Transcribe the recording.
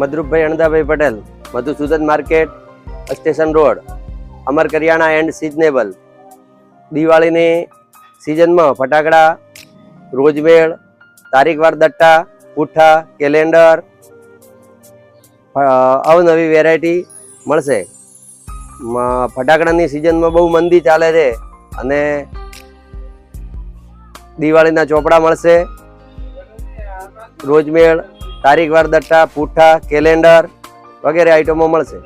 Madhubhai Anadabhai Patel, Madhusudan market, station road, Amar Kariyana and seasonable. દિવાળીની સિઝનમાં ફટાકડા, રોજમેળ, તારીખવાર દટ્ટા, પુઠ્ઠા, કેલેન્ડર, અવનવી વેરાયટી મળશે. ફટાકડાની સિઝનમાં બહુ મંદી ચાલે છે અને દિવાળીના ચોપડા મળશે. રોજમેળ, તારીખવાર દટ્ટા, પુઠ્ઠા, કેલેન્ડર વગેરે આઈટમો મળશે.